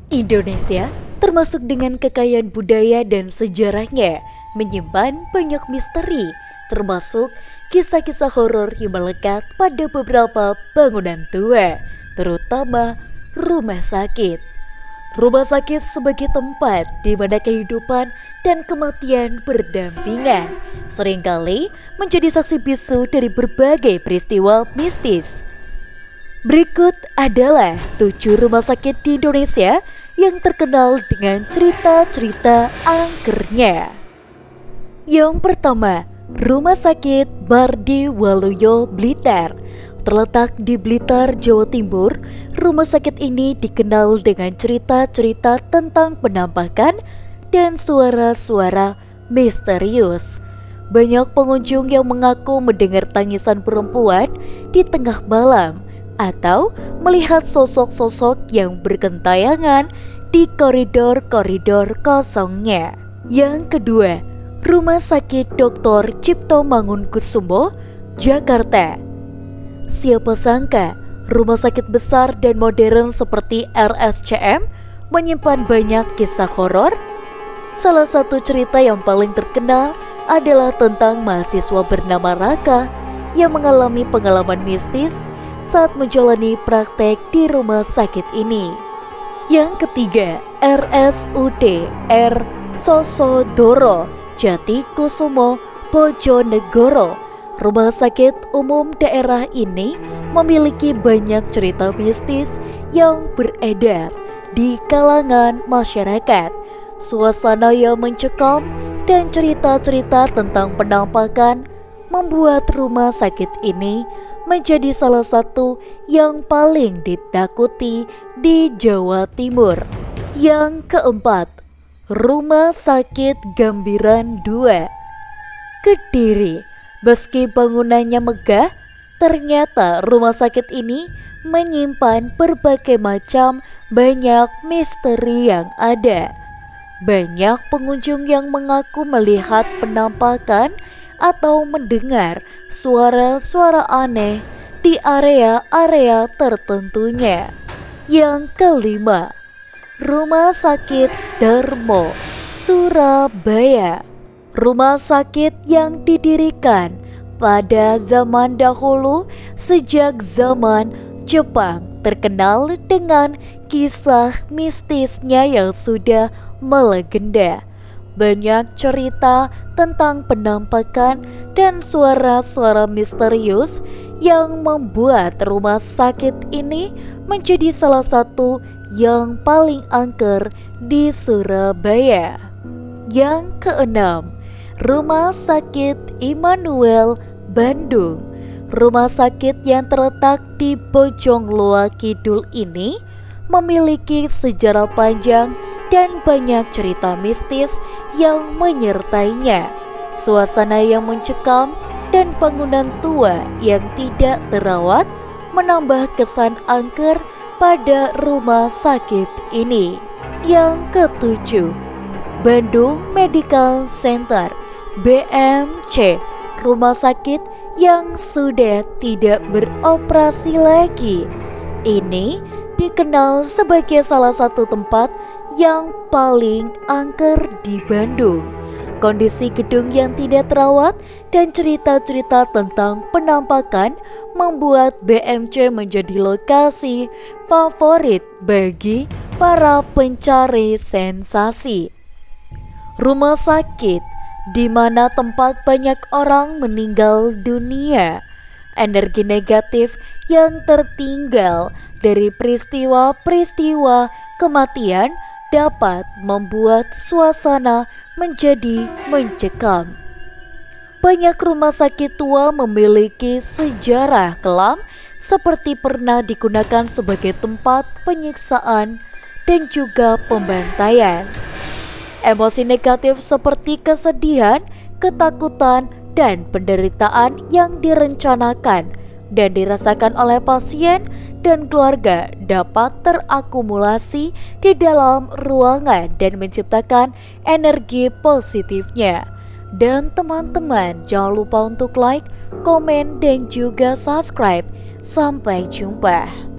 Indonesia, termasuk dengan kekayaan budaya dan sejarahnya, menyimpan banyak misteri, termasuk kisah-kisah horor yang melekat pada beberapa bangunan tua, terutama rumah sakit. Rumah sakit sebagai tempat di mana kehidupan dan kematian berdampingan, seringkali menjadi saksi bisu dari berbagai peristiwa mistis. Berikut adalah 7 rumah sakit di Indonesia yang terkenal dengan cerita-cerita angkernya. Yang pertama, Rumah Sakit Bardi Waluyo Blitar. Terletak di Blitar, Jawa Timur, rumah sakit ini dikenal dengan cerita-cerita tentang penampakan dan suara-suara misterius. Banyak pengunjung yang mengaku mendengar tangisan perempuan di tengah malam atau melihat sosok-sosok yang bergentayangan di koridor-koridor kosongnya. Yang kedua, Rumah Sakit Dr. Cipto Mangunkusumo, Jakarta. Siapa sangka, rumah sakit besar dan modern seperti RSCM menyimpan banyak kisah horor. Salah satu cerita yang paling terkenal adalah tentang mahasiswa bernama Raka yang mengalami pengalaman mistis saat menjalani praktek di rumah sakit ini. Yang ketiga, RSUD R. Sosodoro Jati Kusumo Bojonegoro. Rumah sakit umum daerah ini memiliki banyak cerita mistis yang beredar di kalangan masyarakat. Suasana yang mencekam dan cerita-cerita tentang penampakan membuat rumah sakit ini menjadi salah satu yang paling ditakuti di Jawa Timur. Yang keempat, Rumah Sakit Gambiran II, Kediri. Meski bangunannya megah, ternyata rumah sakit ini menyimpan berbagai macam banyak misteri yang ada. Banyak pengunjung yang mengaku melihat penampakan atau mendengar suara-suara aneh di area-area tertentunya. Yang kelima, Rumah Sakit Darmo, Surabaya. Rumah sakit yang didirikan pada zaman dahulu sejak zaman Jepang, terkenal dengan kisah mistisnya yang sudah melegenda. Banyak cerita tentang penampakan dan suara-suara misterius yang membuat rumah sakit ini menjadi salah satu yang paling angker di Surabaya. Yang keenam, Rumah Sakit Immanuel Bandung. Rumah sakit yang terletak di Bojongloa Kidul ini memiliki sejarah panjang dan banyak cerita mistis yang menyertainya. Suasana yang mencekam dan bangunan tua yang tidak terawat menambah kesan angker pada rumah sakit ini. Yang ketujuh, Bandung Medical Center, BMC. Rumah sakit yang sudah tidak beroperasi lagi. Ini dikenal sebagai salah satu tempat yang paling angker di Bandung. Kondisi gedung yang tidak terawat dan cerita-cerita tentang penampakan membuat BMC menjadi lokasi favorit bagi para pencari sensasi. Rumah sakit di mana tempat banyak orang meninggal dunia. Energi negatif yang tertinggal dari peristiwa-peristiwa kematian dapat membuat suasana menjadi mencekam. Banyak rumah sakit tua memiliki sejarah kelam, seperti pernah digunakan sebagai tempat penyiksaan dan juga pembantaian. Emosi negatif seperti kesedihan, ketakutan, dan penderitaan yang direncanakan dan dirasakan oleh pasien dan keluarga dapat terakumulasi di dalam ruangan dan menciptakan energi positifnya. Dan teman-teman, jangan lupa untuk like, komen, dan juga subscribe. Sampai jumpa.